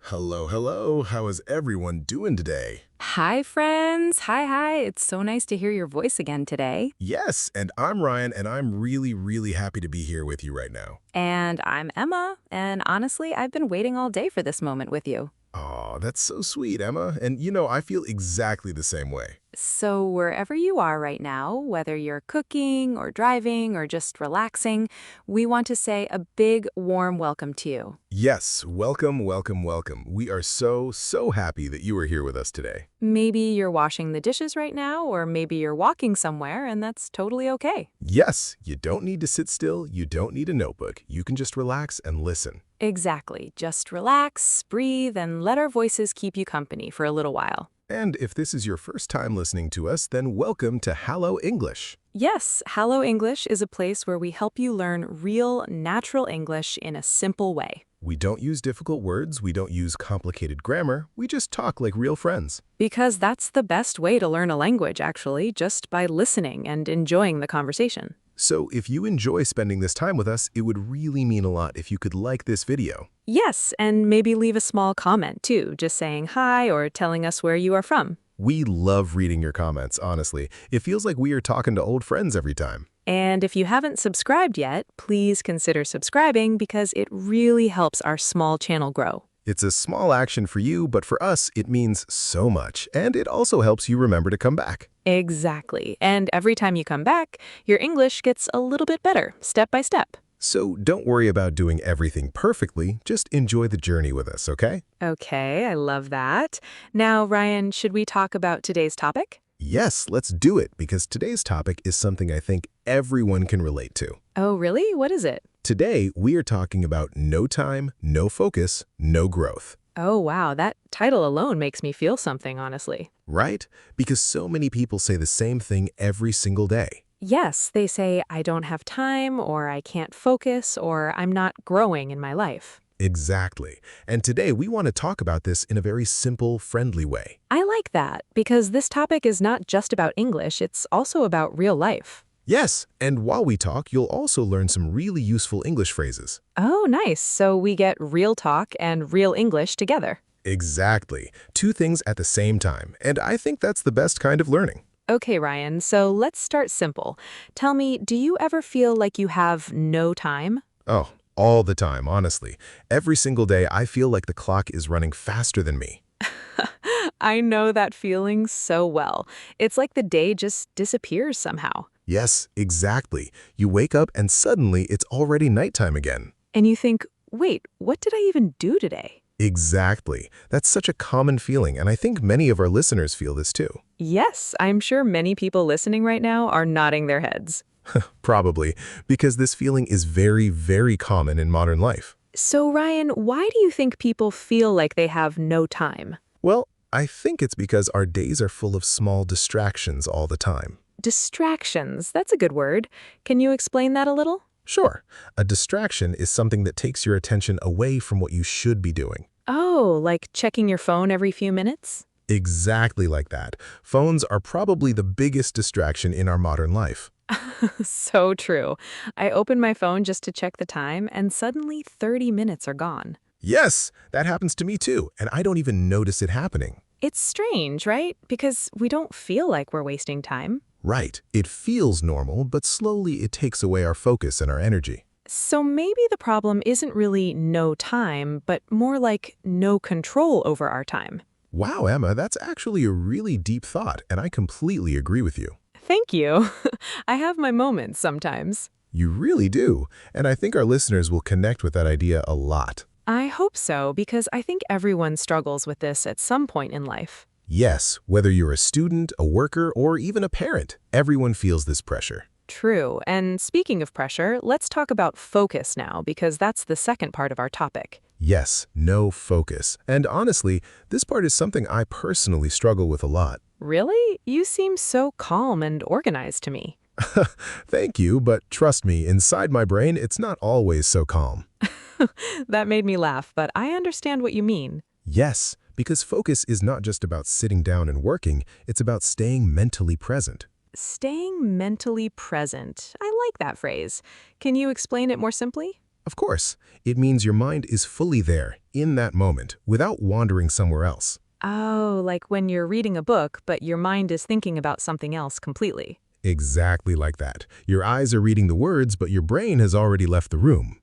Hello, hello. How is everyone doing today? Hi, friends. Hi. It's so nice to hear your voice again today. Yes, and I'm Ryan, and I'm really happy to be here with you right now. And I'm Emma, and honestly, I've been waiting all day for this moment with you. Aw, that's so sweet, Emma. And I feel exactly the same way. So, wherever you are right now, whether you're cooking or driving or just relaxing, we want to say a big, warm welcome to you. Yes, welcome. We are so happy that you are here with us today. Maybe you're washing the dishes right now, or maybe you're walking somewhere, and that's totally okay. Yes, you don't need to sit still, you don't need a notebook. You can just relax and listen. Exactly. Just relax, breathe, and let our voices keep you company for a little while. And if this is your first time listening to us, then welcome to Hallo English. Yes, Hallo English is a place where we help you learn real, natural English in a simple way. We don't use difficult words, we don't use complicated grammar, we just talk like real friends. Because that's the best way to learn a language, actually, just by listening and enjoying the conversation. So if you enjoy spending this time with us, it would really mean a lot if you could like this video. Yes, and maybe leave a small comment, too, just saying hi or telling us where you are from. We love reading your comments, honestly. It feels like we are talking to old friends every time. And if you haven't subscribed yet, please consider subscribing because it really helps our small channel grow. It's a small action for you, but for us, it means so much. And it also helps you remember to come back. Exactly. And every time you come back, your English gets a little bit better, step by step. So don't worry about doing everything perfectly, just enjoy the journey with us, okay? Okay, I love that. Now, Ryan, should we talk about today's topic? Yes, let's do it, because today's topic is something I think everyone can relate to. Oh, really? What is it? Today, we are talking about no time, no focus, no growth. Oh, wow, that title alone makes me feel something, honestly. Right? Because so many people say the same thing every single day. Yes, they say, I don't have time, or I can't focus, or I'm not growing in my life. Exactly. And today, we want to talk about this in a very simple, friendly way. I like that, because this topic is not just about English, it's also about real life. Yes, and while we talk, you'll also learn some really useful English phrases. Oh, nice. So we get real talk and real English together. Exactly. Two things at the same time, and I think that's the best kind of learning. Okay, Ryan, so let's start simple. Tell me, do you ever feel like you have no time? Oh, all the time, honestly. Every single day, I feel like the clock is running faster than me. I know that feeling so well. It's like the day just disappears somehow. Yes, exactly. You wake up and suddenly it's already nighttime again. And you think, wait, what did I even do today? Exactly. That's such a common feeling, and I think many of our listeners feel this too. Yes, I'm sure many people listening right now are nodding their heads. Probably, because this feeling is very common in modern life. So, Ryan, why do you think people feel like they have no time? Well, I think it's because our days are full of small distractions all the time. Distractions, that's a good word. Can you explain that a little? Sure, a distraction is something that takes your attention away from what you should be doing. Oh, like checking your phone every few minutes? Exactly like that. Phones are probably the biggest distraction in our modern life. So true. I open my phone just to check the time, and suddenly 30 minutes are gone. Yes, that happens to me too, and I don't even notice it happening. It's strange, right? Because we don't feel like we're wasting time. Right, it feels normal, but slowly it takes away our focus and our energy. So maybe the problem isn't really no time, but more like no control over our time. Wow, Emma, that's actually a really deep thought, and I completely agree with you. Thank you. I have my moments sometimes. You really do, and I think our listeners will connect with that idea a lot. I hope so, because I think everyone struggles with this at some point in life. Yes, whether you're a student, a worker, or even a parent, everyone feels this pressure. True. And speaking of pressure, let's talk about focus now, because that's the second part of our topic. Yes, no focus. And honestly, this part is something I personally struggle with a lot. Really? You seem so calm and organized to me. Thank you, but trust me, inside my brain, it's not always so calm. That made me laugh, but I understand what you mean. Yes, because focus is not just about sitting down and working, it's about staying mentally present. Staying mentally present. I like that phrase. Can you explain it more simply? Of course, it means your mind is fully there, in that moment, without wandering somewhere else. Oh, like when you're reading a book, but your mind is thinking about something else completely. Exactly like that. Your eyes are reading the words, but your brain has already left the room.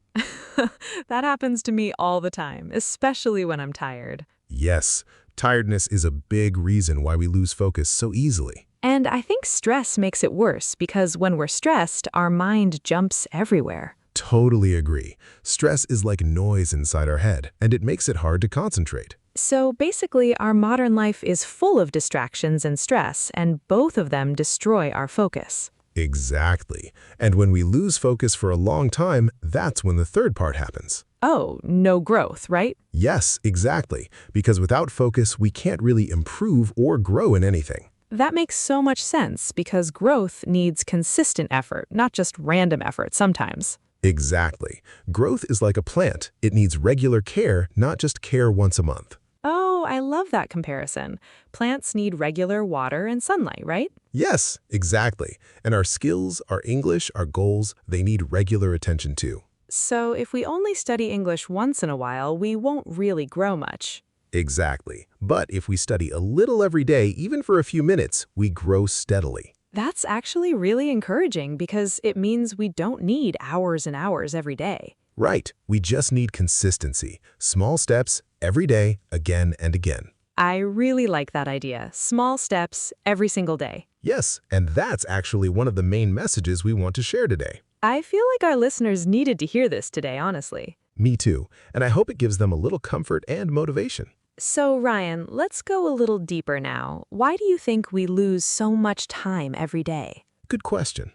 That happens to me all the time, especially when I'm tired. Yes, tiredness is a big reason why we lose focus so easily. And I think stress makes it worse because when we're stressed, our mind jumps everywhere. Totally agree. Stress is like noise inside our head, and it makes it hard to concentrate. So basically, our modern life is full of distractions and stress, and both of them destroy our focus. Exactly. And when we lose focus for a long time, that's when the third part happens. Oh, no growth, right? Yes, exactly. Because without focus, we can't really improve or grow in anything. That makes so much sense because growth needs consistent effort, not just random effort sometimes. Exactly. Growth is like a plant. It needs regular care, not just care once a month. Oh, I love that comparison. Plants need regular water and sunlight, right? Yes, exactly. And our skills, our English, our goals, they need regular attention too. So if we only study English once in a while, we won't really grow much. Exactly. But if we study a little every day, even for a few minutes, we grow steadily. That's actually really encouraging because it means we don't need hours and hours every day. Right. We just need consistency. Small steps, every day, again and again. I really like that idea. Small steps every single day. Yes, and that's actually one of the main messages we want to share today. I feel like our listeners needed to hear this today, honestly. Me too, and I hope it gives them a little comfort and motivation. So, Ryan, let's go a little deeper now. Why do you think we lose so much time every day? Good question.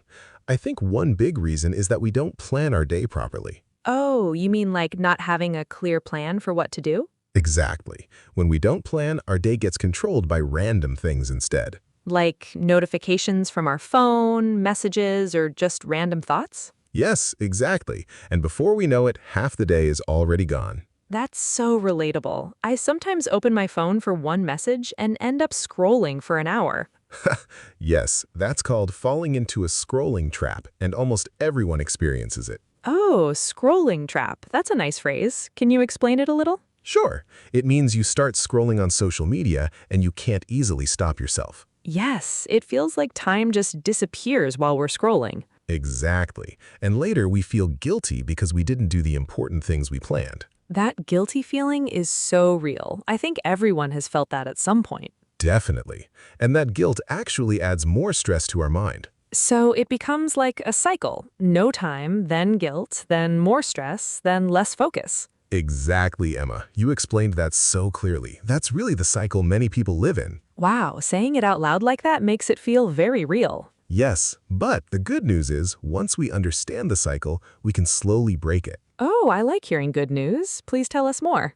I think one big reason is that we don't plan our day properly. Oh, you mean like not having a clear plan for what to do? Exactly. When we don't plan, our day gets controlled by random things instead. Like notifications from our phone, messages, or just random thoughts? Yes, exactly. And before we know it, half the day is already gone. That's so relatable. I sometimes open my phone for one message and end up scrolling for an hour. Yes, that's called falling into a scrolling trap, and almost everyone experiences it. Oh, scrolling trap. That's a nice phrase. Can you explain it a little? Sure, it means you start scrolling on social media and you can't easily stop yourself. Yes, it feels like time just disappears while we're scrolling. Exactly. And later we feel guilty because we didn't do the important things we planned. That guilty feeling is so real. I think everyone has felt that at some point. Definitely. And that guilt actually adds more stress to our mind. So it becomes like a cycle. No time, then guilt, then more stress, then less focus. Exactly, Emma. You explained that so clearly. That's really the cycle many people live in. Wow, saying it out loud like that makes it feel very real. Yes, but the good news is, once we understand the cycle, we can slowly break it. Oh, I like hearing good news. Please tell us more.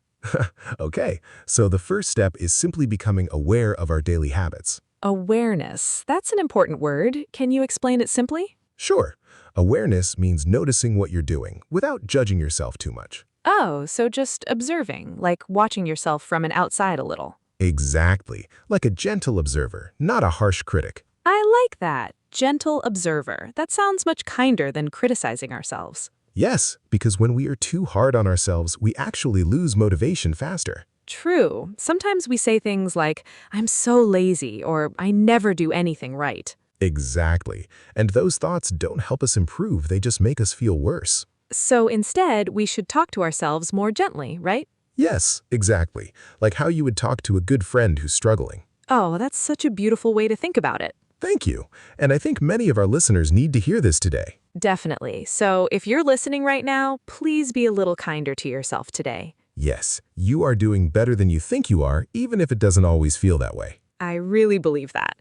Okay, so the first step is simply becoming aware of our daily habits. Awareness. That's an important word. Can you explain it simply? Sure, awareness means noticing what you're doing without judging yourself too much. Oh, so just observing, like watching yourself from an outside a little. Exactly, like a gentle observer, not a harsh critic. I like that. Gentle observer. That sounds much kinder than criticizing ourselves. Yes, because when we are too hard on ourselves, we actually lose motivation faster. True. Sometimes we say things like, I'm so lazy, or I never do anything right. Exactly, and those thoughts don't help us improve, they just make us feel worse. So instead, we should talk to ourselves more gently, right? Yes, exactly, like how you would talk to a good friend who's struggling. Oh, that's such a beautiful way to think about it. Thank you, and I think many of our listeners need to hear this today. Definitely. So if you're listening right now, please be a little kinder to yourself today. Yes, you are doing better than you think you are, even if it doesn't always feel that way. I really believe that.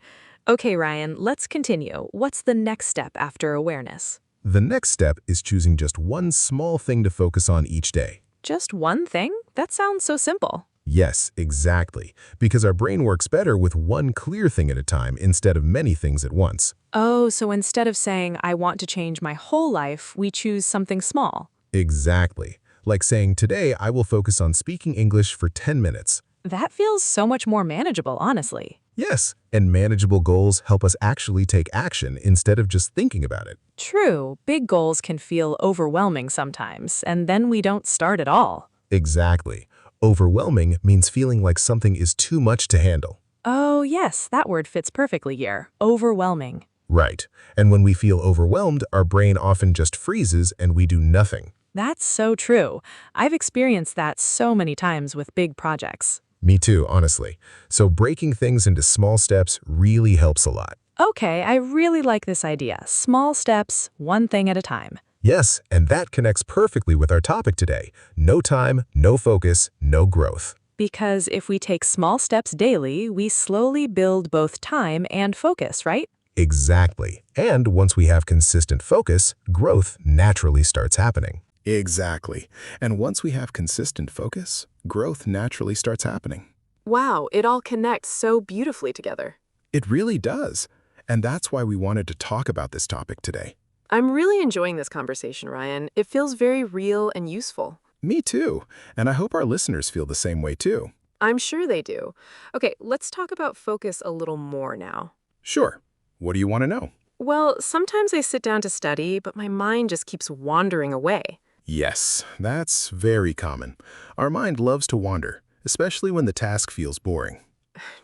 Okay, Ryan, let's continue. What's the next step after awareness? The next step is choosing just one small thing to focus on each day. Just one thing? That sounds so simple. Yes, exactly, because our brain works better with one clear thing at a time instead of many things at once. Oh, so instead of saying, I want to change my whole life, we choose something small. Exactly, like saying, today I will focus on speaking English for 10 minutes. That feels so much more manageable, honestly. Yes, and manageable goals help us actually take action instead of just thinking about it. True, big goals can feel overwhelming sometimes, and then we don't start at all. Exactly. Overwhelming means feeling like something is too much to handle. Oh, yes, that word fits perfectly here. Overwhelming. Right. And when we feel overwhelmed, our brain often just freezes and we do nothing. That's so true. I've experienced that so many times with big projects. Me too, honestly. So breaking things into small steps really helps a lot. Okay, I really like this idea. Small steps, one thing at a time. Yes, and that connects perfectly with our topic today. No time, no focus, no growth. Because if we take small steps daily, we slowly build both time and focus, right? Exactly. And once we have consistent focus, growth naturally starts happening. Exactly. And once we have consistent focus, growth naturally starts happening. Wow, it all connects so beautifully together. It really does. And that's why we wanted to talk about this topic today. I'm really enjoying this conversation, Ryan. It feels very real and useful. Me too. And I hope our listeners feel the same way too. I'm sure they do. Okay, let's talk about focus a little more now. Sure. What do you want to know? Well, sometimes I sit down to study, but my mind just keeps wandering away. Yes, that's very common. Our mind loves to wander, especially when the task feels boring.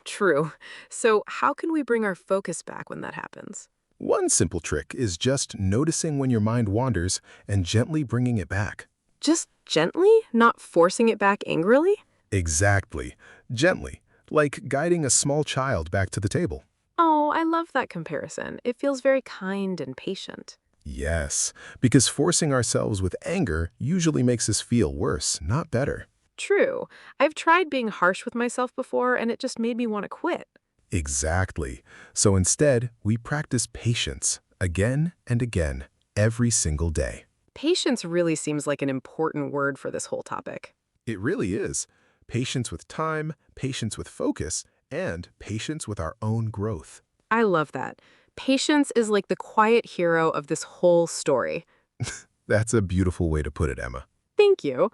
True. So how can we bring our focus back when that happens? One simple trick is just noticing when your mind wanders and gently bringing it back. Just gently, not forcing it back angrily? Exactly. Gently, like guiding a small child back to the table. Oh, I love that comparison. It feels very kind and patient. Yes, because forcing ourselves with anger usually makes us feel worse, not better. True. I've tried being harsh with myself before, and it just made me want to quit. Exactly. So instead, we practice patience again and again, every single day. Patience really seems like an important word for this whole topic. It really is. Patience with time, patience with focus, and patience with our own growth. I love that. Patience is like the quiet hero of this whole story. That's a beautiful way to put it, Emma. Thank you.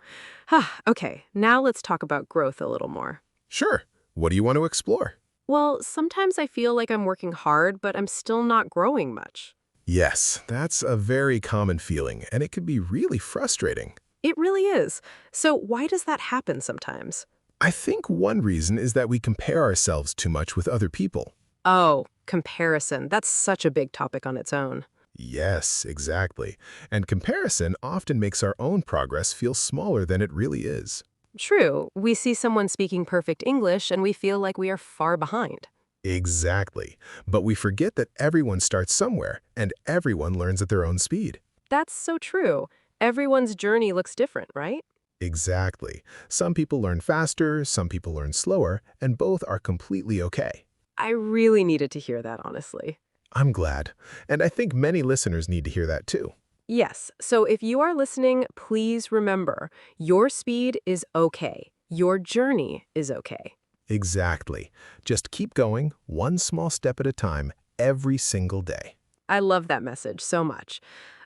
Okay, now let's talk about growth a little more. Sure. What do you want to explore? Well, sometimes I feel like I'm working hard, but I'm still not growing much. Yes, that's a very common feeling, and it can be really frustrating. It really is. So why does that happen sometimes? I think one reason is that we compare ourselves too much with other people. Oh, comparison. That's such a big topic on its own. Yes, exactly. And comparison often makes our own progress feel smaller than it really is. True, we see someone speaking perfect English and we feel like we are far behind. Exactly. But we forget that everyone starts somewhere, and everyone learns at their own speed. That's so true. Everyone's journey looks different, right? Exactly. Some people learn faster, some people learn slower, and both are completely okay. I really needed to hear that, honestly. I'm glad. And I think many listeners need to hear that too. Yes, so if you are listening, please remember, your speed is okay. Your journey is okay. Exactly. Just keep going, one small step at a time, every single day. I love that message so much.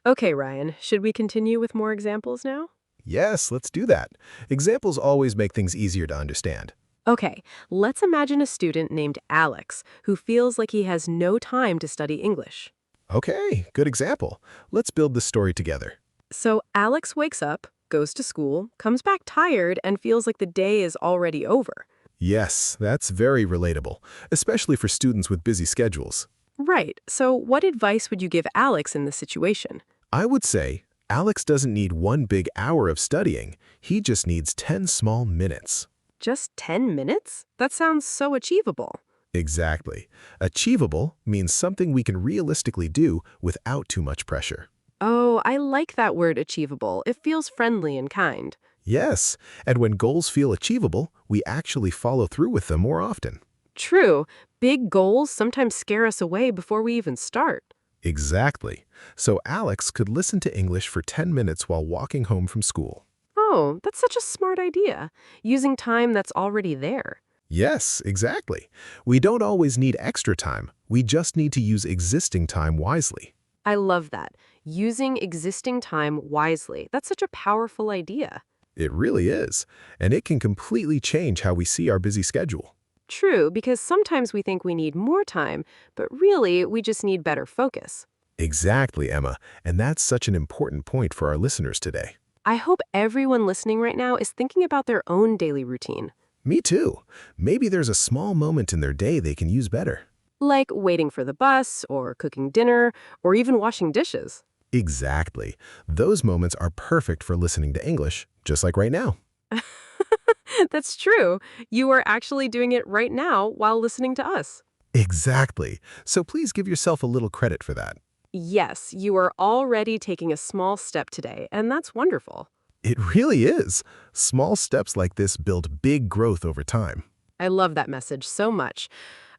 Okay, Ryan, should we continue with more examples now? Yes, let's do that. Examples always make things easier to understand. Okay, let's imagine a student named Alex who feels like he has no time to study English. Okay, good example. Let's build this story together. So Alex wakes up, goes to school, comes back tired, and feels like the day is already over. Yes, that's very relatable, especially for students with busy schedules. Right, so what advice would you give Alex in this situation? I would say Alex doesn't need one big hour of studying. He just needs 10 small minutes. Just 10 minutes? That sounds so achievable. Exactly. Achievable means something we can realistically do without too much pressure. Oh, I like that word achievable. It feels friendly and kind. Yes, and when goals feel achievable, we actually follow through with them more often. True, big goals sometimes scare us away before we even start. Exactly. So Alex could listen to English for 10 minutes while walking home from school. Oh, that's such a smart idea, using time that's already there. Yes, exactly. We don't always need extra time. We just need to use existing time wisely. I love that. Using existing time wisely. That's such a powerful idea. It really is. And it can completely change how we see our busy schedule. True, because sometimes we think we need more time, but really, we just need better focus. Exactly, Emma, and that's such an important point for our listeners today. I hope everyone listening right now is thinking about their own daily routine, Me too. Maybe there's a small moment in their day they can use better. like waiting for the bus, or cooking dinner, or even washing dishes. Exactly. Those moments are perfect for listening to English, just like right now. That's true. You are actually doing it right now while listening to us. Exactly. So please give yourself a little credit for that. Yes, you are already taking a small step today, and that's wonderful. It really is. Small steps like this build big growth over time. I love that message so much.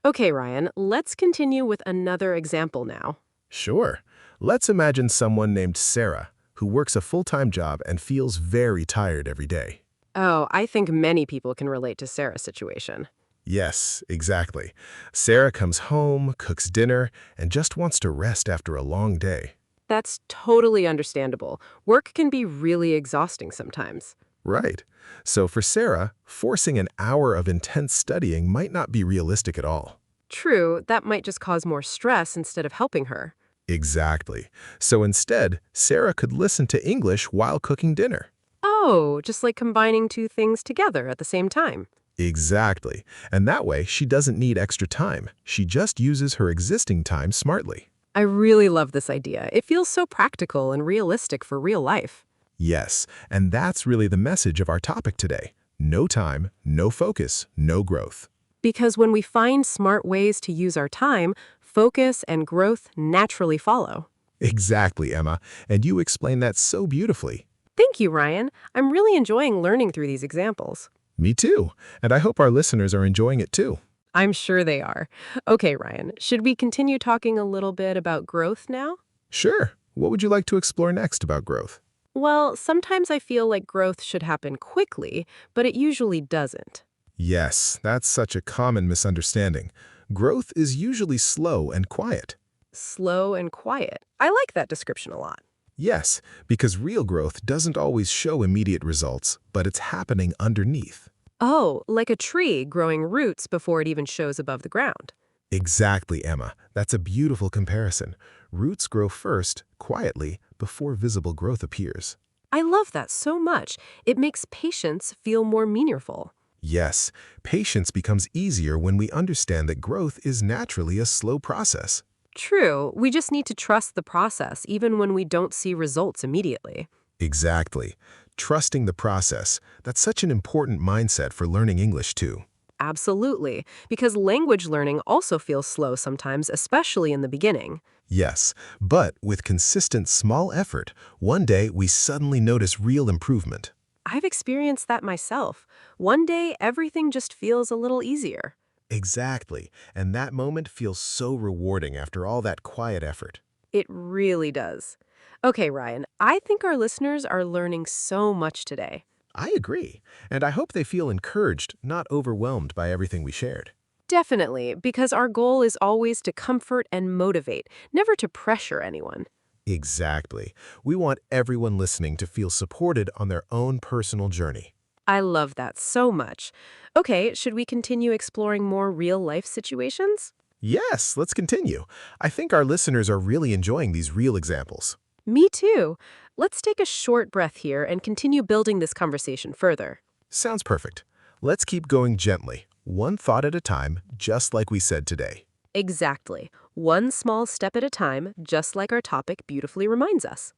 Okay, Ryan, let's continue with another example now. Sure. Let's imagine someone named Sarah, who works a full-time job and feels very tired every day. Oh, I think many people can relate to Sarah's situation. Yes, exactly. Sarah comes home, cooks dinner, and just wants to rest after a long day. That's totally understandable. Work can be really exhausting sometimes. Right. So for Sarah, forcing an hour of intense studying might not be realistic at all. True, that might just cause more stress instead of helping her. Exactly. So instead, Sarah could listen to English while cooking dinner. Oh, just like combining two things together at the same time. Exactly. And that way, she doesn't need extra time. She just uses her existing time smartly. I really love this idea. It feels so practical and realistic for real life. Yes, and that's really the message of our topic today. No time, no focus, no growth. Because when we find smart ways to use our time, focus and growth naturally follow. Exactly, Emma. And you explained that so beautifully. Thank you, Ryan. I'm really enjoying learning through these examples. Me too. And I hope our listeners are enjoying it too. I'm sure they are. Okay, Ryan, should we continue talking a little bit about growth now? Sure. What would you like to explore next about growth? Well, sometimes I feel like growth should happen quickly, but it usually doesn't. Yes, that's such a common misunderstanding. Growth is usually slow and quiet. Slow and quiet. I like that description a lot. Yes, because real growth doesn't always show immediate results, but it's happening underneath. Oh, like a tree growing roots before it even shows above the ground. Exactly, Emma. That's a beautiful comparison. Roots grow first, quietly, before visible growth appears. I love that so much. It makes patience feel more meaningful. Yes, patience becomes easier when we understand that growth is naturally a slow process. True, we just need to trust the process even when we don't see results immediately. Exactly. Trusting the process, that's such an important mindset for learning English too. Absolutely, because language learning also feels slow sometimes, especially in the beginning. Yes, but with consistent small effort, one day we suddenly notice real improvement. I've experienced that myself. One day, everything just feels a little easier. Exactly, and that moment feels so rewarding after all that quiet effort. It really does. Okay, Ryan, I think our listeners are learning so much today. I agree, and I hope they feel encouraged, not overwhelmed by everything we shared. Definitely, because our goal is always to comfort and motivate, never to pressure anyone. Exactly. We want everyone listening to feel supported on their own personal journey. I love that so much. Okay, should we continue exploring more real-life situations? Yes, let's continue. I think our listeners are really enjoying these real examples. Me too. Let's take a short breath here and continue building this conversation further. Sounds perfect. Let's keep going gently, one thought at a time, just like we said today. Exactly. One small step at a time, just like our topic beautifully reminds us.